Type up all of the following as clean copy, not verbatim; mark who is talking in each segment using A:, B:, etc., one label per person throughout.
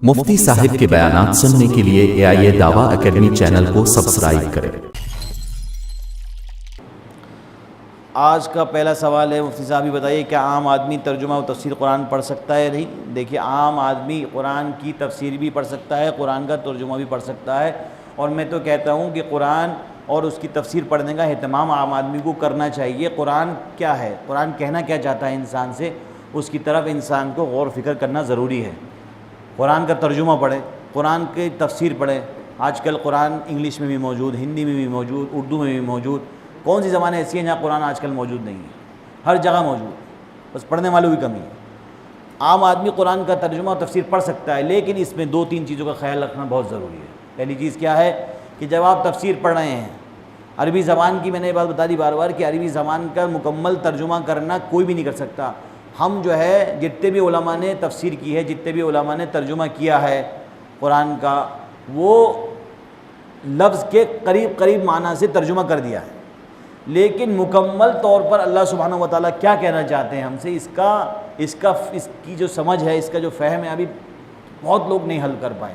A: مفتی صاحب کے بیانات سننے کے لیے AIA دعویٰ اکیڈمی چینل کو سبسکرائب کریں۔
B: آج کا پہلا سوال ہے، مفتی صاحب بتائیے کیا عام آدمی ترجمہ و تفسیر قرآن پڑھ سکتا ہے؟ نہیں، دیکھیے عام آدمی قرآن کی تفسیر بھی پڑھ سکتا ہے، قرآن کا ترجمہ بھی پڑھ سکتا ہے، اور میں تو کہتا ہوں کہ قرآن اور اس کی تفسیر پڑھنے کا اہتمام عام آدمی کو کرنا چاہیے۔ قرآن کیا ہے، قرآن کہنا کیا چاہتا ہے انسان سے، اس کی طرف انسان کو غور و فکر کرنا ضروری ہے۔ قرآن کا ترجمہ پڑھیں، قرآن کی تفسیر پڑھیں۔ آج کل قرآن انگلش میں بھی موجود، ہندی میں بھی موجود، اردو میں بھی موجود۔ کون سی زبانیں ایسی ہیں جہاں قرآن آج کل موجود نہیں ہے؟ ہر جگہ موجود، بس پڑھنے والوں کی کمی ہے۔ عام آدمی قرآن کا ترجمہ اور تفسیر پڑھ سکتا ہے، لیکن اس میں 2-3 چیزوں کا خیال رکھنا بہت ضروری ہے۔ پہلی چیز کیا ہے کہ جب آپ تفسیر پڑھ رہے ہیں، عربی زبان کی میں نے یہ بات بتا دی بار بار کہ عربی زبان کا مکمل ترجمہ کرنا کوئی بھی نہیں کر سکتا۔ ہم جو ہے جتنے بھی علماء نے تفسیر کی ہے، جتنے بھی علماء نے ترجمہ کیا ہے قرآن کا، وہ لفظ کے قریب معنی سے ترجمہ کر دیا ہے، لیکن مکمل طور پر اللہ سبحانہ و تعالیٰ کیا کہنا چاہتے ہیں ہم سے، اس کی جو سمجھ ہے، اس کا جو فہم ہے، ابھی بہت لوگ نہیں حل کر پائے۔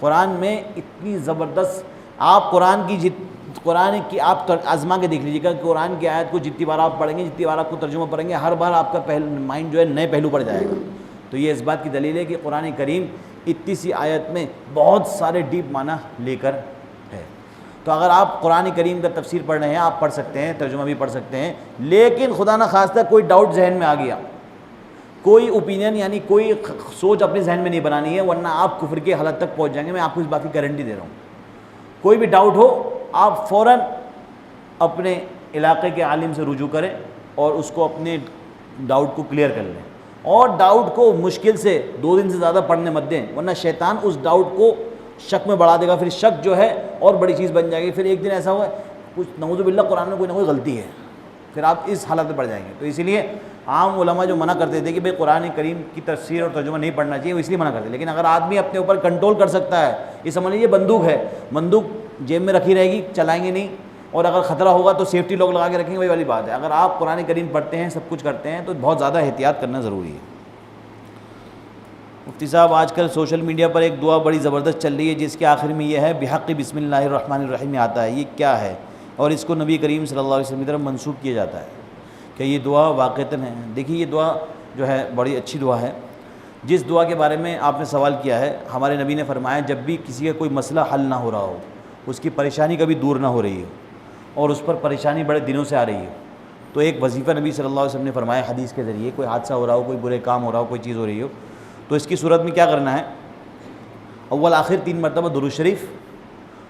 B: قرآن میں اتنی زبردست، آپ قرآن کی آپ آزما کے دیکھ لیجیے گا کہ قرآن کی آیت کو جتنی بار آپ پڑھیں گے، جتنی بار آپ کو ترجمہ پڑھیں گے، ہر بار آپ کا مائنڈ جو ہے نئے پہلو پر جائے گا۔ تو یہ اس بات کی دلیل ہے کہ قرآن کریم اتنی سی آیت میں بہت سارے ڈیپ معنی لے کر ہے۔ تو اگر آپ قرآن کریم کا تفسیر پڑھ رہے ہیں، آپ پڑھ سکتے ہیں، ترجمہ بھی پڑھ سکتے ہیں، لیکن خدا نہ خواستہ کوئی ڈاؤٹ ذہن میں آ گیا، کوئی اوپینین یعنی کوئی سوچ اپنے ذہن میں نہیں بنانی ہے، ورنہ آپ کفر کی حالت تک پہنچ جائیں گے۔ میں آپ کو اس بات کی گارنٹی دے رہا ہوں۔ کوئی بھی ڈاؤٹ ہو، آپ فوراً اپنے علاقے کے عالم سے رجوع کریں اور اس کو اپنے ڈاؤٹ کو کلیئر کر لیں، اور ڈاؤٹ کو مشکل سے 2 دن سے زیادہ پڑھنے مت دیں، ورنہ شیطان اس ڈاؤٹ کو شک میں بڑھا دے گا، پھر شک جو ہے اور بڑی چیز بن جائے گی۔ پھر ایک دن ایسا ہوا کچھ نعوذ باللہ قرآن میں کوئی نہ کوئی غلطی ہے، پھر آپ اس حالت میں پڑ جائیں گے۔ تو اسی لیے عام علماء جو منع کرتے تھے کہ بھئی قرآن کریم کی تفسیر اور ترجمہ نہیں پڑھنا چاہیے، وہ اس لیے منع کرتے ہیں۔ لیکن اگر آدمی اپنے اوپر کنٹرول کر سکتا ہے، یہ سمجھ لیجیے بندوق ہے، بندوق جیب میں رکھی رہے گی، چلائیں گے نہیں، اور اگر خطرہ ہوگا تو سیفٹی لوگ لگا کے رکھیں گے، وہی والی بات ہے۔ اگر آپ قرآن کریم پڑھتے ہیں، سب کچھ کرتے ہیں، تو بہت زیادہ احتیاط کرنا ضروری ہے۔ مفتی صاحب آج کل سوشل میڈیا پر ایک دعا بڑی زبردست چل رہی ہے، جس کے آخر میں یہ ہے بحق بسم اللہ الرحمن الرحیم آتا ہے، یہ کیا ہے اور اس کو نبی کریم صلی اللہ علیہ وسلم کی طرف منسوب کیا جاتا ہے؟ کہ یہ دعا واقعتاً ہے؟ دیکھیے یہ دعا جو ہے بڑی اچھی دعا ہے۔ جس دعا کے بارے میں آپ نے سوال کیا ہے، ہمارے نبی نے فرمایا جب بھی کسی کا کوئی مسئلہ حل نہ ہو رہا ہو، اس کی پریشانی کبھی دور نہ ہو رہی ہو، اور اس پر پریشانی بڑے دنوں سے آ رہی ہے، تو ایک وظیفہ نبی صلی اللہ علیہ وسلم نے فرمایا حدیث کے ذریعے، کوئی حادثہ ہو رہا ہو، کوئی برے کام ہو رہا ہو، کوئی چیز ہو رہی ہو، تو اس کی صورت میں کیا کرنا ہے؟ اول آخر 3 مرتبہ درود شریف،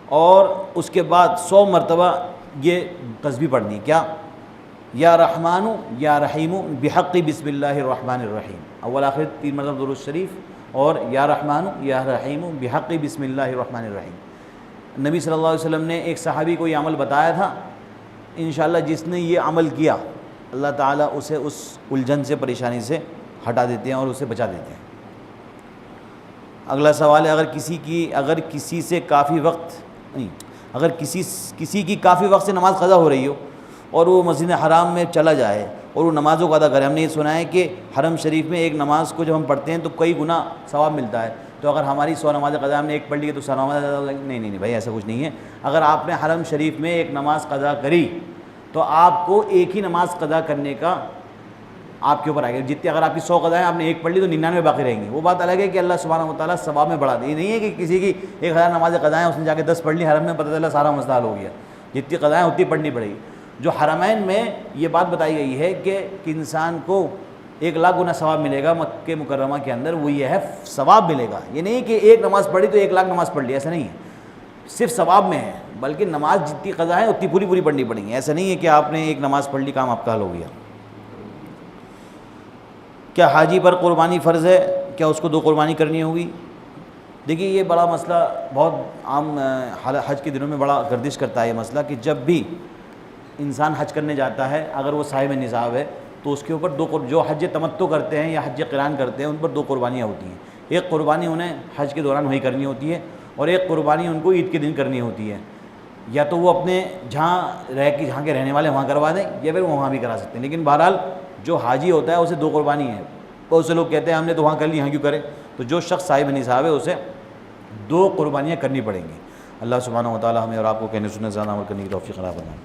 B: اور اس کے بعد 100 مرتبہ یہ تسبیح پڑھنی ہے۔ کیا؟ یا رحمان یا رحیم بحق بسم اللہ الرحمن الرحیم۔ اول آخر 3 مرتبہ درود شریف اور یا رحمان یا رحیم بحق بسم اللہ الرحمن الرحیم۔ نبی صلی اللہ علیہ وسلم نے ایک صحابی کو یہ عمل بتایا تھا، انشاءاللہ جس نے یہ عمل کیا اللہ تعالیٰ اسے اس الجھن سے، پریشانی سے ہٹا دیتے ہیں اور اسے بچا دیتے ہیں۔ اگلا سوال ہے، اگر کسی سے کافی وقت سے نماز قضا ہو رہی ہو اور وہ مسجد حرام میں چلا جائے اور وہ نمازوں کو ادا کرے، ہم نے یہ سنا ہے کہ حرم شریف میں ایک نماز کو جب ہم پڑھتے ہیں تو کئی گنا ثواب ملتا ہے، تو اگر ہماری 100 نمازیں قضا ہم نے ایک پڑھ لی ہے تو 100 نمازیں قضا ہو جائیں گی؟ نہیں بھائی، ایسا کچھ نہیں ہے۔ اگر آپ نے حرم شریف میں ایک نماز قضا کری تو آپ کو ایک ہی نماز قضا کرنے کا آپ کے اوپر آئے گا۔ جتنی اگر آپ کی 100 قضائیں آپ نے ایک پڑھ لی تو 99 باقی رہیں گی۔ وہ بات الگ ہے کہ اللہ سبحانہ و تعالیٰ ثواب میں بڑھا دے۔ یہ نہیں ہے کہ کسی کی 1000 نمازیں قضائیں اس نے جا کے 10 پڑھ لی حرم میں، پتہ چلا سارا مسئلہ حل ہو گیا۔ جتنی قضائیں اتنی پڑھنی پڑے گی۔ جو حرمین میں یہ بات بتائی گئی ہے کہ انسان کو 1,00,000 گنا ثواب ملے گا مکہ مکرمہ کے اندر، وہ یہ ہے ثواب ملے گا۔ یہ نہیں کہ ایک نماز پڑھی تو 1,00,000 نماز پڑھ لی، ایسا نہیں ہے، صرف ثواب میں ہے، بلکہ نماز جتنی قضا ہے اتنی پوری پڑھنی پڑیں گی۔ ایسا نہیں ہے کہ آپ نے ایک نماز پڑھ لی کام آپ کا حل ہو گیا۔ کیا حاجی پر قربانی فرض ہے؟ کیا اس کو 2 قربانی کرنی ہوگی؟ دیکھیے یہ بڑا مسئلہ بہت عام حج کے دنوں میں بڑا گردش کرتا ہے یہ مسئلہ، کہ جب بھی انسان حج کرنے جاتا ہے، اگر وہ صاحب نصاب ہے تو اس کے اوپر جو حج تمتع کرتے ہیں یا حج قران کرتے ہیں ان پر 2 قربانیاں ہوتی ہیں۔ ایک قربانی انہیں حج کے دوران وہی کرنی ہوتی ہے، اور ایک قربانی ان کو عید کے دن کرنی ہوتی ہے۔ یا تو وہ اپنے جہاں کے رہنے والے وہاں کروا دیں، یا پھر وہ وہاں بھی کرا سکتے ہیں۔ لیکن بہرحال جو حاجی ہوتا ہے اسے 2 قربانی ہے۔ بہت سے لوگ کہتے ہیں ہم نے تو وہاں کر لی، یہاں کیوں کرے؟ تو جو شخص صاحب نصاب ہے اسے 2 قربانیاں کرنی پڑیں گی۔ اللہ سبحانہ و تعالی ہمیں اور آپ کو کہنے سننے زیادہ عمل کرنے کی توفیق عطا فرمائے۔